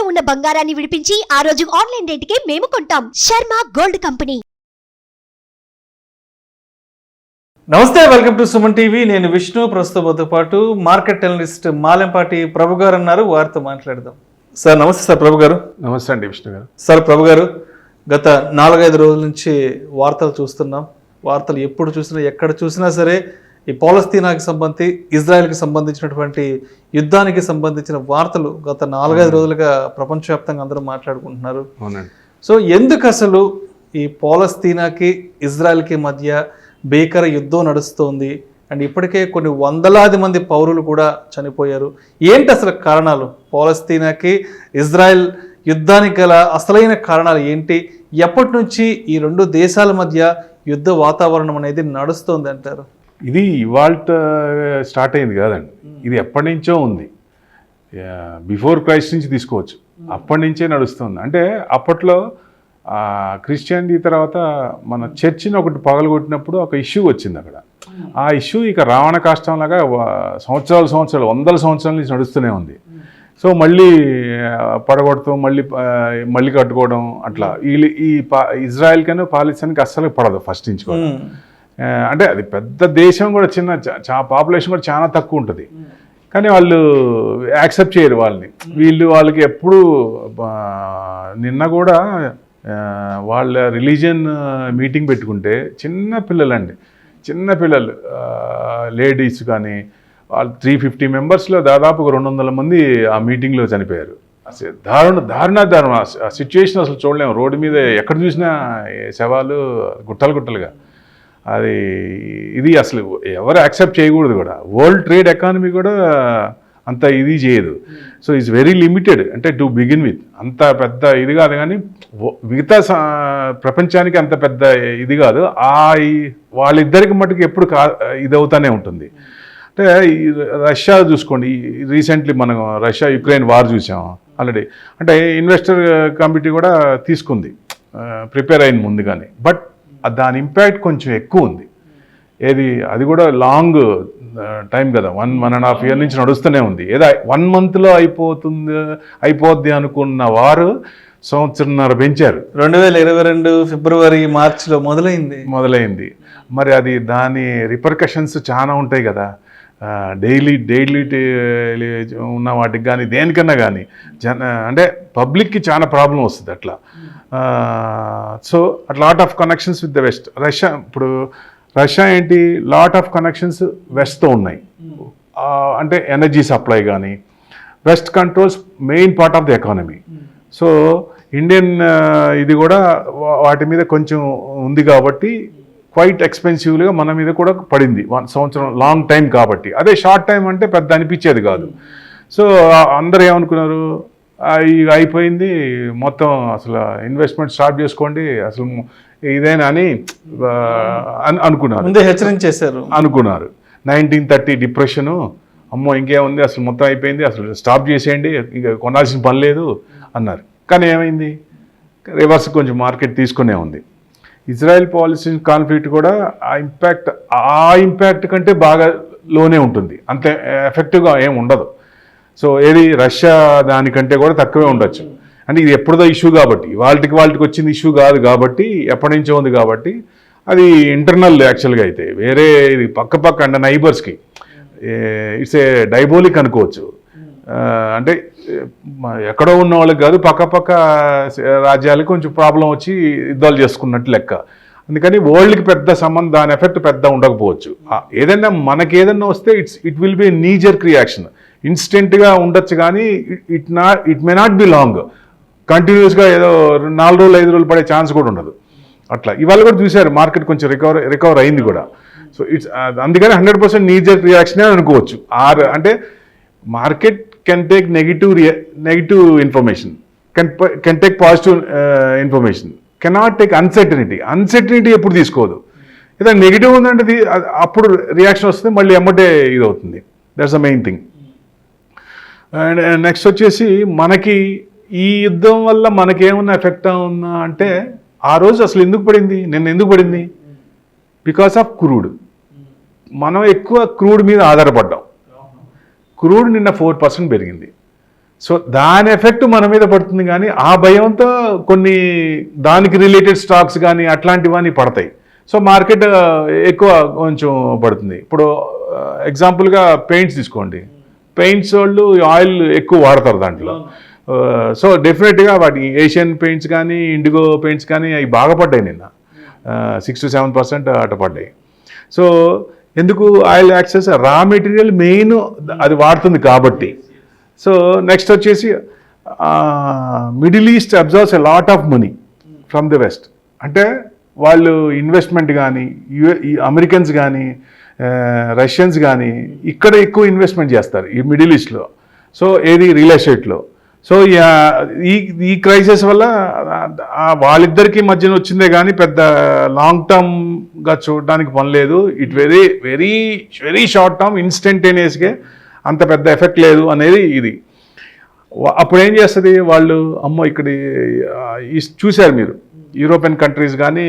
ఉన్న బంగారాన్ని విడిపించి ఆ రోజు ఆన్లైన్ రేటుకే మేము కొంటాం. Sharma gold company. నమస్తే, వెల్కమ్ టు సుమన్ టీవీ. నేను విష్ణు. ప్రస్తుతంతో పాటు మార్కెట్ అనలిస్ట్ మాలెంపాటి ప్రభు గారు ఉన్నారు. వారితో మాట్లాడదాం. సార్ నమస్తే. సార్ ప్రభు గారు. నమస్తే అండి విష్ణు గారు. సార్ ప్రభు గారు, గత 4-5 రోజుల నుంచి వార్తలు చూస్తున్నాం. వార్తలు ఎప్పుడు చూసినా ఎక్కడ చూసినా సరే ఈ పాలస్తీనాకి సంబంధించి ఇజ్రాయెల్కి సంబంధించినటువంటి యుద్ధానికి సంబంధించిన వార్తలు గత 4-5 రోజులుగా ప్రపంచవ్యాప్తంగా అందరూ మాట్లాడుకుంటున్నారు. సో ఎందుకు అసలు ఈ పాలస్తీనాకి ఇజ్రాయెల్కి మధ్య భీకర యుద్ధం నడుస్తోంది అండ్ ఇప్పటికే కొన్ని వందలాది మంది పౌరులు కూడా చనిపోయారు? ఏంటి అసలు కారణాలు? పాలస్తీనాకి ఇజ్రాయెల్ యుద్ధానికి గల అసలైన కారణాలు ఏంటి? ఎప్పటి నుంచి ఈ రెండు దేశాల మధ్య యుద్ధ వాతావరణం అనేది నడుస్తోంది అంటారు? ఇది ఇవాళ స్టార్ట్ అయింది కాదండి, ఇది ఎప్పటి నుంచో ఉంది. బిఫోర్ క్రైస్ట్ నుంచి తీసుకోవచ్చు, అప్పటి నుంచే నడుస్తుంది. అంటే అప్పట్లో క్రిస్టియానిటీ తర్వాత మన చర్చిని ఒకటి పగలగొట్టినప్పుడు ఒక ఇష్యూ వచ్చింది అక్కడ. ఆ ఇష్యూ ఇక రావణ కాష్టంలాగా సంవత్సరాలు వందల సంవత్సరాల నుంచి నడుస్తూనే ఉంది. సో మళ్ళీ పడగొడుతూ మళ్ళీ కట్టుకోవడం అట్లా. ఈ ఇజ్రాయెల్ కన్నా పాలస్తీనాకి అస్సలు పడదు ఫస్ట్ నుంచి కూడా. అంటే అది పెద్ద దేశం కూడా, చిన్న పాపులేషన్ కూడా చాలా తక్కువ ఉంటుంది, కానీ వాళ్ళు యాక్సెప్ట్ చేయరు వాళ్ళని. వాళ్ళకి ఎప్పుడు నిన్న కూడా వాళ్ళ రిలీజియన్ మీటింగ్ పెట్టుకుంటే చిన్న పిల్లలు లేడీస్ కానీ వాళ్ళు 350 మెంబర్స్లో దాదాపు 200 మంది ఆ మీటింగ్లో చనిపోయారు. అసలు దారుణ ఆ సిచ్యువేషన్ అసలు చూడలేము. రోడ్డు మీద ఎక్కడ చూసినా శవాలు గుట్టలుగా. ఇది అసలు ఎవరు యాక్సెప్ట్ చేయకూడదు కూడా. వరల్డ్ ట్రేడ్ ఎకానమీ కూడా అంత ఇది చేయదు. So it's very limited. అంటే టు బిగిన్ విత్ అంత పెద్ద ఇది కాదు, కానీ మిగతా ప్రపంచానికి అంత పెద్ద ఇది కాదు. వాళ్ళిద్దరికి మటుకు ఎప్పుడు ఇది అవుతానే ఉంటుంది. అంటే రష్యా చూసుకోండి, రీసెంట్లీ మనం రష్యా యుక్రెయిన్ వార్ చూసాం ఆల్రెడీ. అంటే ఇన్వెస్టర్ కమిటీ కూడా తీసుకుంది, ప్రిపేర్ అయింది ముందుగానే. బట్ దాని ఇంపాక్ట్ కొంచెం ఎక్కువ ఉంది. అది కూడా లాంగ్ టైం కదా, 1.5 year నుంచి నడుస్తూనే ఉంది. 1 monthలో అయిపోద్ది అనుకున్న వారు సంవత్సరంన్నర పెంచారు. 2022 ఫిబ్రవరి మార్చిలో మొదలైంది. మరి దాని రిపర్కషన్స్ చాలా ఉంటాయి కదా. డైలీ ఉన్న వాటికి కానీ దేనికన్నా కానీ అంటే పబ్లిక్కి చాలా ప్రాబ్లం వస్తుంది అట్లా. So lot of connections with the west. Russia ఏంటి, లాట్ ఆఫ్ కనెక్షన్స్ వెస్ట్తో ఉన్నాయి. అంటే ఎనర్జీ సప్లై కానీ, west controls main part of the economy. So Indian ఇది కూడా వాటి మీద కొంచెం ఉంది కాబట్టి క్వైట్ ఎక్స్పెన్సివ్గా మన మీద కూడా పడింది 1 సంవత్సరం, లాంగ్ టైం కాబట్టి. అదే షార్ట్ టైం అంటే పెద్ద అనిపించేది కాదు. సో అందరూ ఏమనుకున్నారు, అయిపోయింది మొత్తం, అసలు ఇన్వెస్ట్మెంట్ స్టార్ట్ చేసుకోండి అసలు ఇదేనా అని అనుకున్నారు. ముందే హెచ్చరించేశారు అనుకున్నారు. 1930 డిప్రెషను, అమ్మో ఇంకేముంది అసలు మొత్తం అయిపోయింది, అసలు స్టాప్ చేసేయండి, ఇంకా కొనాల్సిన పని లేదు అన్నారు. కానీ ఏమైంది, రివర్స్ కొంచెం మార్కెట్ తీసుకునే ఉంది. ఇజ్రాయెల్ పాలస్తీన్ కాన్ఫ్లిక్ట్ కూడా ఆ ఇంపాక్ట్ కంటే బాగా లోనే ఉంటుంది, అంతే ఎఫెక్టివ్గా ఏం ఉండదు. సో రష్యా దానికంటే కూడా తక్కువే ఉండొచ్చు. అంటే ఇది ఎప్పుడుదో ఇష్యూ కాబట్టి, వాళ్ళకి వచ్చింది ఇష్యూ కాదు కాబట్టి, ఎప్పటి నుంచో ఉంది కాబట్టి అది ఇంటర్నల్ యాక్చువల్గా. అయితే వేరే ఇది పక్క అంటే నైబర్స్కి ఇట్స్ ఏ డైబోలిక్ అనుకోవచ్చు. అంటే ఎక్కడో ఉన్న వాళ్ళకి కాదు, పక్క రాజ్యాలకు కొంచెం ప్రాబ్లం వచ్చి యుద్ధాలు చేసుకున్నట్టు లెక్క. అందుకని వరల్డ్కి పెద్ద సంబంధం, దాని ఎఫెక్ట్ పెద్ద ఉండకపోవచ్చు. మనకి ఏదన్నా వస్తే it will be knee-jerk reaction, ఇన్స్టెంట్గా ఉండొచ్చు, కానీ it may not be long. కంటిన్యూస్గా ఏదో 4 రోజులు 5 రోజులు పడే ఛాన్స్ కూడా ఉండదు. అట్లా ఇవాళ కూడా చూశారు, మార్కెట్ కొంచెం రికవర్ అయింది కూడా. సో అందుకని 100% నీజర్క్ రియాక్షనే అనుకోవచ్చు. అంటే market can take negative information, can take positive information, cannot take uncertainty ఎప్పుడు తీసుకోదు. ఏదైనా నెగిటివ్ ఉందంటే అప్పుడు రియాక్షన్ వస్తుంది, మళ్ళీ ఎమ్మటే ఇది అవుతుంది. That's the main thing. And next వచ్చేసి మనకి ఈ యుద్ధం వల్ల మనకేమన్నా ఎఫెక్ట్ అవునా అంటే, ఆ రోజు అసలు ఎందుకు పడింది, బికాస్ ఆఫ్ క్రూడ్. మనం ఎక్కువ క్రూడ్ మీద ఆధారపడ్డాం. క్రూడ్ నిన్న 4% పెరిగింది. సో దాని ఎఫెక్ట్ మన మీద పడుతుంది, కానీ ఆ భయంతో కొన్ని దానికి రిలేటెడ్ స్టాక్స్ కానీ అట్లాంటివన్నీ పడతాయి. సో మార్కెట్ ఎక్కువ కొంచెం పడుతుంది. ఇప్పుడు ఎగ్జాంపుల్గా పెయింట్స్ తీసుకోండి, పెయింట్స్ వాళ్ళు ఆయిల్ ఎక్కువ వాడతారు దాంట్లో. సో డెఫినెట్గా వాటి ఏషియన్ పెయింట్స్ కానీ ఇండిగో పెయింట్స్ కానీ అవి బాగా పడ్డాయి నిన్న, 6 to 7% అట పడ్డాయి. సో ఎందుకు oil access raw material main అది వాడుతుంది కాబట్టి. సో నెక్స్ట్ వచ్చేసి middle east absorbs a lot of money from the west. అంటే వాళ్ళు ఇన్వెస్ట్మెంట్ కానీ అమెరికన్స్ కానీ రష్యన్స్ కానీ ఇక్కడ ఎక్కువ ఇన్వెస్ట్మెంట్ చేస్తారు ఈ మిడిల్ ఈస్ట్లో. సో ఏది రియల్ ఎస్టేట్లో. సో ఈ క్రైసిస్ వల్ల వాళ్ళిద్దరికి మధ్యన వచ్చిందే కానీ పెద్ద లాంగ్ టర్మ్గా చూడడానికి పని లేదు. It very very very short term, ఇన్స్టంటేనియస్గా అంత పెద్ద ఎఫెక్ట్ లేదు అనేది ఇది. అప్పుడు ఏం చేస్తుంది వాళ్ళు, అమ్మో ఇక్కడ చూశారు మీరు యూరోపియన్ కంట్రీస్ కానీ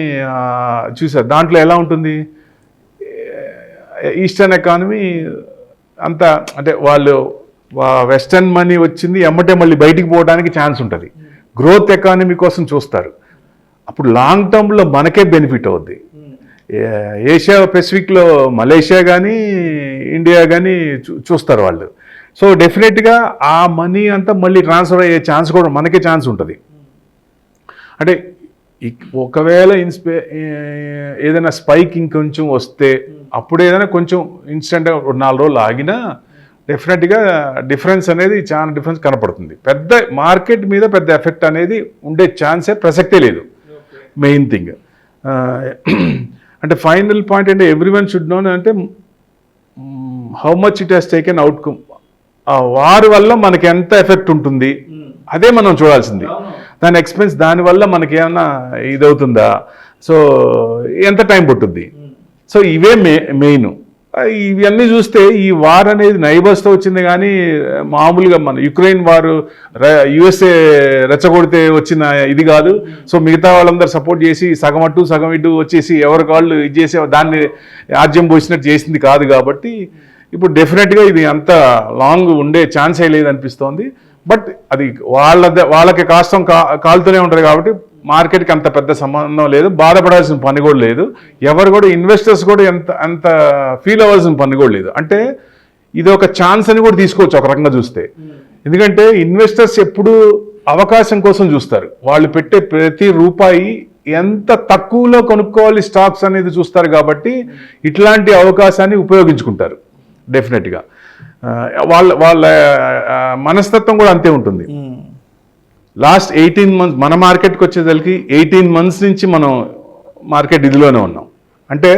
చూశారు, దాంట్లో ఎలా ఉంటుంది ఈస్టర్న్ ఎకానమీ అంతా, అంటే వాళ్ళు వెస్టర్న్ మనీ వచ్చింది ఎమ్మటే మళ్ళీ బయటికి పోవడానికి ఛాన్స్ ఉంటుంది. గ్రోత్ ఎకానమీ కోసం చూస్తారు. అప్పుడు లాంగ్ టర్మ్లో మనకే బెనిఫిట్ అవుద్ది. ఏషియా పెసిఫిక్లో మలేషియా కానీ ఇండియా కానీ చూస్తారు వాళ్ళు. సో డెఫినెట్గా ఆ మనీ అంతా మళ్ళీ ట్రాన్స్ఫర్ అయ్యే ఛాన్స్ కూడా మనకే ఛాన్స్ ఉంటుంది. అంటే ఒకవేళ ఏదైనా స్పైక్ ఇంకొంచెం వస్తే అప్పుడు ఏదైనా కొంచెం ఇన్స్టెంట్గా 4 రోజులు ఆగినా డెఫినెట్గా డిఫరెన్స్ అనేది చాలా డిఫరెన్స్ కనపడుతుంది. పెద్ద మార్కెట్ మీద పెద్ద ఎఫెక్ట్ అనేది ఉండే ఛాన్సే ప్రసక్తే లేదు. మెయిన్ థింగ్ అంటే ఫైనల్ పాయింట్ అంటే ఎవ్రీవన్ షుడ్ నో అంటే how much it has taken outcome. వారి వల్ల మనకి ఎంత ఎఫెక్ట్ ఉంటుంది అదే మనం చూడాల్సింది. దాని ఎక్స్పెన్స్ దానివల్ల మనకి ఏమన్నా ఇదవుతుందా, సో ఎంత టైం పట్టుద్ది. సో ఇవే మెయిన్. ఇవన్నీ చూస్తే ఈ వార్ అనేది నైబర్స్తో వచ్చింది కానీ మామూలుగా మన యుక్రెయిన్ వారు యుఎస్ఏ రెచ్చగొడితే వచ్చిన ఇది కాదు. సో మిగతా వాళ్ళందరూ సపోర్ట్ చేసి సగం అటు సగం ఇటు వచ్చేసి ఎవరికి వాళ్ళు ఇది చేసే దాన్ని ఆజ్యం పోసినట్టు చేసింది కాదు. కాబట్టి ఇప్పుడు డెఫినెట్గా ఇది అంత లాంగ్ ఉండే ఛాన్సే లేదనిపిస్తోంది. బట్ అది వాళ్ళకి కాస్తం కాలుతూనే ఉంటుంది కాబట్టి మార్కెట్కి అంత పెద్ద సంబంధం లేదు, బాధపడాల్సిన పని కూడా లేదు. ఎవరు కూడా ఇన్వెస్టర్స్ కూడా అంత ఫీల్ అవ్వాల్సిన పని కూడా లేదు. అంటే ఇది ఒక ఛాన్స్ అని కూడా తీసుకోవచ్చు ఒక రకంగా చూస్తే. ఎందుకంటే ఇన్వెస్టర్స్ ఎప్పుడు అవకాశం కోసం చూస్తారు. వాళ్ళు పెట్టే ప్రతి రూపాయి ఎంత తక్కువలో కొనుక్కోవాలి స్టాక్స్ అనేది చూస్తారు. కాబట్టి ఇట్లాంటి అవకాశాన్ని ఉపయోగించుకుంటారు డెఫినెట్గా. వాళ్ళ మనస్తత్వం కూడా అంతే ఉంటుంది. లాస్ట్ 18 months మన మార్కెట్కి వచ్చేసరికి 18 months నుంచి మనం మార్కెట్ ఇదిలోనే ఉన్నాం. అంటే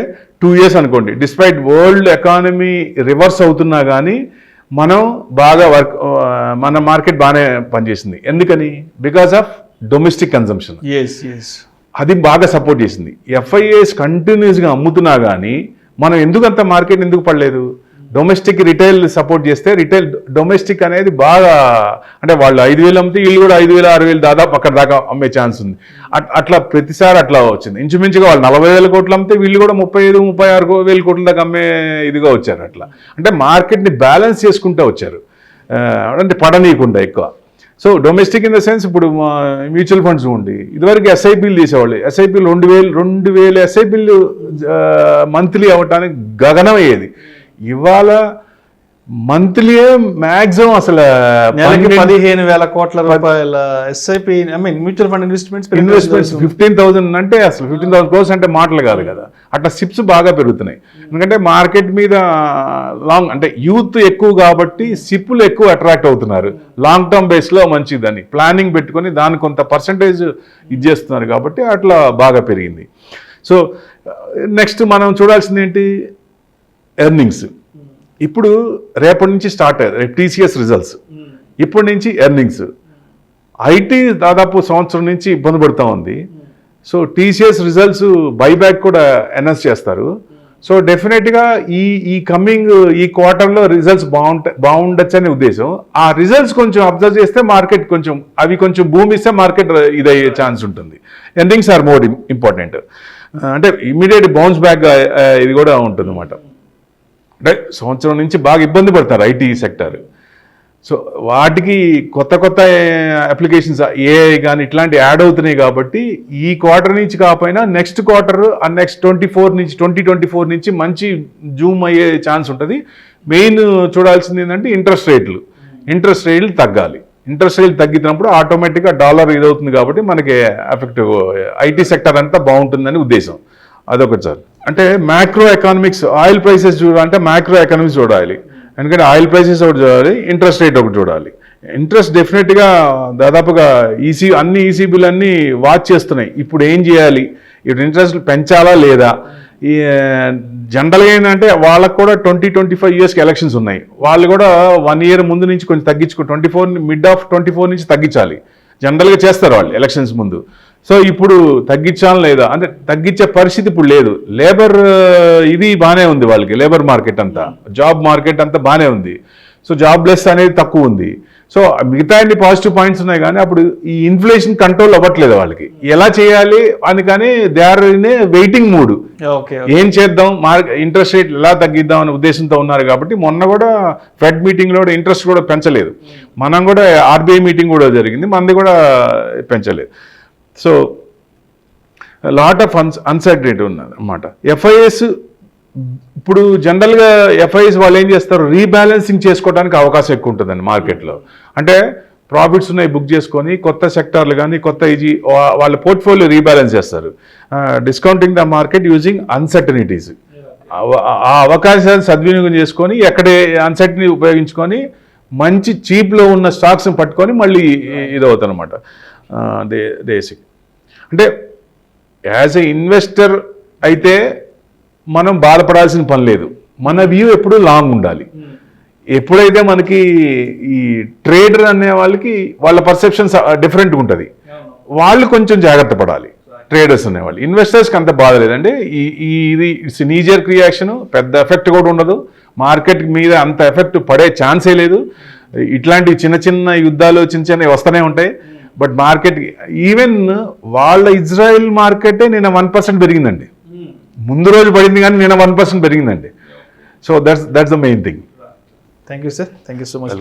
2 years అనుకోండి. డిస్పైట్ వరల్డ్ ఎకానమీ రివర్స్ అవుతున్నా కానీ మనం బాగా మన మార్కెట్ బాగానే పనిచేసింది. ఎందుకని? Because of domestic consumption. అది బాగా సపోర్ట్ చేసింది. ఎఫ్ఐఏస్ కంటిన్యూస్గా అమ్ముతున్నా కానీ మనం ఎందుకంత మార్కెట్ ఎందుకు పడలేదు? డొమెస్టిక్ రిటైల్ సపోర్ట్ చేస్తే డొమెస్టిక్ అనేది బాగా, అంటే వాళ్ళు 5,000 అమ్మితే వీళ్ళు కూడా 5,000 6,000 దాదాపు అక్కడ దాకా అమ్మే ఛాన్స్ ఉంది. అట్లా ప్రతిసారి అట్లా వచ్చింది. ఇంచుమించుగా వాళ్ళు 40,000 కోట్లు అమ్మితే వీళ్ళు కూడా 35,000-36,000 కోట్ల దాకా అమ్మే ఇదిగా వచ్చారు. అట్లా అంటే మార్కెట్ని బ్యాలెన్స్ చేసుకుంటూ వచ్చారు, అంటే పడనీయకుండా ఎక్కువ. So domestic in the sense ఇప్పుడు మ్యూచువల్ ఫండ్స్ ఉండి ఇదివరకు ఎస్ఐపీలు తీసేవాళ్ళు. ఎస్ఐపీలు 2,000 ఎస్ఐపీలు మంత్లీ అవ్వటానికి గగనం అయ్యేది. ఇవాళ మంత్లీ మ్యాక్సిమం అసలు 15,000 కోట్ల రూపాయల ఎస్ఐపి మ్యూచువల్ ఫండ్ ఇన్వెస్ట్మెంట్స్ 15,000 అంటే అసలు 15,000 crores అంటే మాటలు కాదు కదా. అట్లా సిప్స్ బాగా పెరుగుతున్నాయి. ఎందుకంటే మార్కెట్ మీద లాంగ్ అంటే యూత్ ఎక్కువ కాబట్టి సిప్పులు ఎక్కువ అట్రాక్ట్ అవుతున్నారు. లాంగ్ టర్మ్ బేస్లో మంచిదని ప్లానింగ్ పెట్టుకొని దాని కొంత పర్సంటేజ్ ఇది చేస్తున్నారు కాబట్టి అట్లా బాగా పెరిగింది. సో నెక్స్ట్ మనం చూడాల్సింది ఏంటి? ఎర్నింగ్స్. ఇప్పుడు రేపటి నుంచి స్టార్ట్ అయ్యారు, రేపు టీసీఎస్ రిజల్ట్స్, ఇప్పటి నుంచి ఎర్నింగ్స్. ఐటీ దాదాపు సంవత్సరం నుంచి ఇబ్బంది పడుతూ ఉంది. సో టీసీఎస్ రిజల్ట్స్ బైబ్యాక్ కూడా అనౌన్స్ చేస్తారు. సో డెఫినెట్గా ఈ కమింగ్ ఈ క్వార్టర్లో రిజల్ట్స్ బాగుండొచ్చు అనే ఉద్దేశం. ఆ రిజల్ట్స్ కొంచెం అబ్జర్వ్ చేస్తే మార్కెట్ కొంచెం భూమి ఇస్తే మార్కెట్ ఇదయ్యే ఛాన్స్ ఉంటుంది. Earnings are more important. అంటే ఇమీడియట్ బౌన్స్ బ్యాక్ ఇది కూడా ఉంటుంది అన్నమాట. అంటే సంవత్సరం నుంచి బాగా ఇబ్బంది పడతారు ఐటీ సెక్టర్. సో వాటికి కొత్త కొత్త అప్లికేషన్స్ ఏఐ కానీ ఇట్లాంటి యాడ్ అవుతున్నాయి కాబట్టి ఈ క్వార్టర్ నుంచి కాకపోయినా నెక్స్ట్ క్వార్టర్ ఆ నెక్స్ట్ 2024 నుంచి మంచి జూమ్ అయ్యే ఛాన్స్ ఉంటుంది. మెయిన్ చూడాల్సింది ఏంటంటే ఇంట్రెస్ట్ రేట్లు తగ్గాలి. ఇంట్రెస్ట్ రేట్లు తగ్గినప్పుడు ఆటోమేటిక్గా డాలర్ ఇదవుతుంది కాబట్టి మనకి ఎఫెక్టివ్ ఐటీ సెక్టర్ అంతా బాగుంటుందని ఉద్దేశం. అదొకటి సార్. అంటే మ్యాక్రో ఎకానమిక్స్ ఆయిల్ ప్రైసెస్ చూడాలంటే మ్యాక్రో ఎకానమిక్స్ చూడాలి. ఎందుకంటే ఆయిల్ ప్రైసెస్ ఒకటి చూడాలి, ఇంట్రెస్ట్ రేట్ ఒకటి చూడాలి. ఇంట్రెస్ట్ డెఫినెట్గా దాదాపుగా అన్ని ఈసీబీలు అన్నీ వాచ్ చేస్తున్నాయి. ఇప్పుడు ఏం చేయాలి, ఇప్పుడు ఇంట్రెస్ట్ పెంచాలా లేదా. ఈ జనరల్గా ఏంటంటే వాళ్ళకు కూడా 2025 ఇయర్స్కి ఎలక్షన్స్ ఉన్నాయి. వాళ్ళు కూడా 1 year ముందు నుంచి కొంచెం తగ్గించుకో మిడ్ ఆఫ్ 24 నుంచి తగ్గించాలి. జనరల్గా చేస్తారు వాళ్ళు ఎలక్షన్స్ ముందు. సో ఇప్పుడు తగ్గించాలి లేదా అంటే తగ్గించే పరిస్థితి ఇప్పుడు లేదు. లేబర్ ఇది బాగానే ఉంది వాళ్ళకి, లేబర్ మార్కెట్ అంతా, జాబ్ మార్కెట్ అంతా బాగానే ఉంది. సో జాబ్లెస్ అనేది తక్కువ ఉంది. సో మిగతా అన్ని పాజిటివ్ పాయింట్స్ ఉన్నాయి కానీ అప్పుడు ఈ ఇన్ఫ్లేషన్ కంట్రోల్ అవ్వట్లేదు వాళ్ళకి. ఎలా చేయాలి అని కానీ they are in a waiting mood. ఏం చేద్దాం, ఇంట్రెస్ట్ రేట్ ఎలా తగ్గిద్దాం అనే ఉద్దేశంతో ఉన్నారు. కాబట్టి మొన్న కూడా ఫెడ్ మీటింగ్లో కూడా ఇంట్రెస్ట్ కూడా పెంచలేదు. మనం కూడా ఆర్బీఐ మీటింగ్ కూడా జరిగింది, మనది కూడా పెంచలేదు. సో లాట్ ఆఫ్ అన్సర్టనిటీ ఉన్నది అన్నమాట. ఎఫ్ఐఎస్ ఇప్పుడు జనరల్గా ఎఫ్ఐఎస్ వాళ్ళు ఏం చేస్తారు, రీబ్యాలెన్సింగ్ చేసుకోవడానికి అవకాశం ఎక్కువ ఉంటుందండి మార్కెట్లో. అంటే ప్రాఫిట్స్ ఉన్నాయి బుక్ చేసుకొని కొత్త సెక్టార్లు కానీ కొత్త వాళ్ళ పోర్ట్ఫోలియో రీబ్యాలెన్స్ చేస్తారు. Discounting the market using uncertainties. ఆ అవకాశాన్ని సద్వినియోగం చేసుకొని ఎక్కడే అన్సర్టనిటీ ఉపయోగించుకొని మంచి చీప్లో ఉన్న స్టాక్స్ని పట్టుకొని మళ్ళీ ఇదవుతుంది అనమాట. బేసిక్ అంటే యాజ్ ఎ ఇన్వెస్టర్ అయితే మనం బాధపడాల్సిన పని లేదు. మన వ్యూ ఎప్పుడు లాంగ్ ఉండాలి. ఎప్పుడైతే మనకి ఈ ట్రేడర్ అనే వాళ్ళకి వాళ్ళ పర్సెప్షన్స్ డిఫరెంట్గా ఉంటుంది, వాళ్ళు కొంచెం జాగ్రత్త పడాలి. ట్రేడర్స్ అనేవాళ్ళు, ఇన్వెస్టర్స్కి అంత బాధ లేదండి. ఇది ఇట్స్ నీజర్ రియాక్షన్, పెద్ద ఎఫెక్ట్ కూడా ఉండదు. మార్కెట్ మీద అంత ఎఫెక్ట్ పడే ఛాన్సే లేదు. ఇట్లాంటి చిన్న చిన్న యుద్ధాలు చిన్నవి వస్తూనే ఉంటాయి. బట్ మార్కెట్ ఈవెన్ వాళ్ళ ఇజ్రాయెల్ మార్కెటే నిన్న 1% పెరిగిందండి. ముందు రోజు పడింది కానీ నిన్న 1% పెరిగిందండి. So that's the main thing. Thank you sir, thank you so much.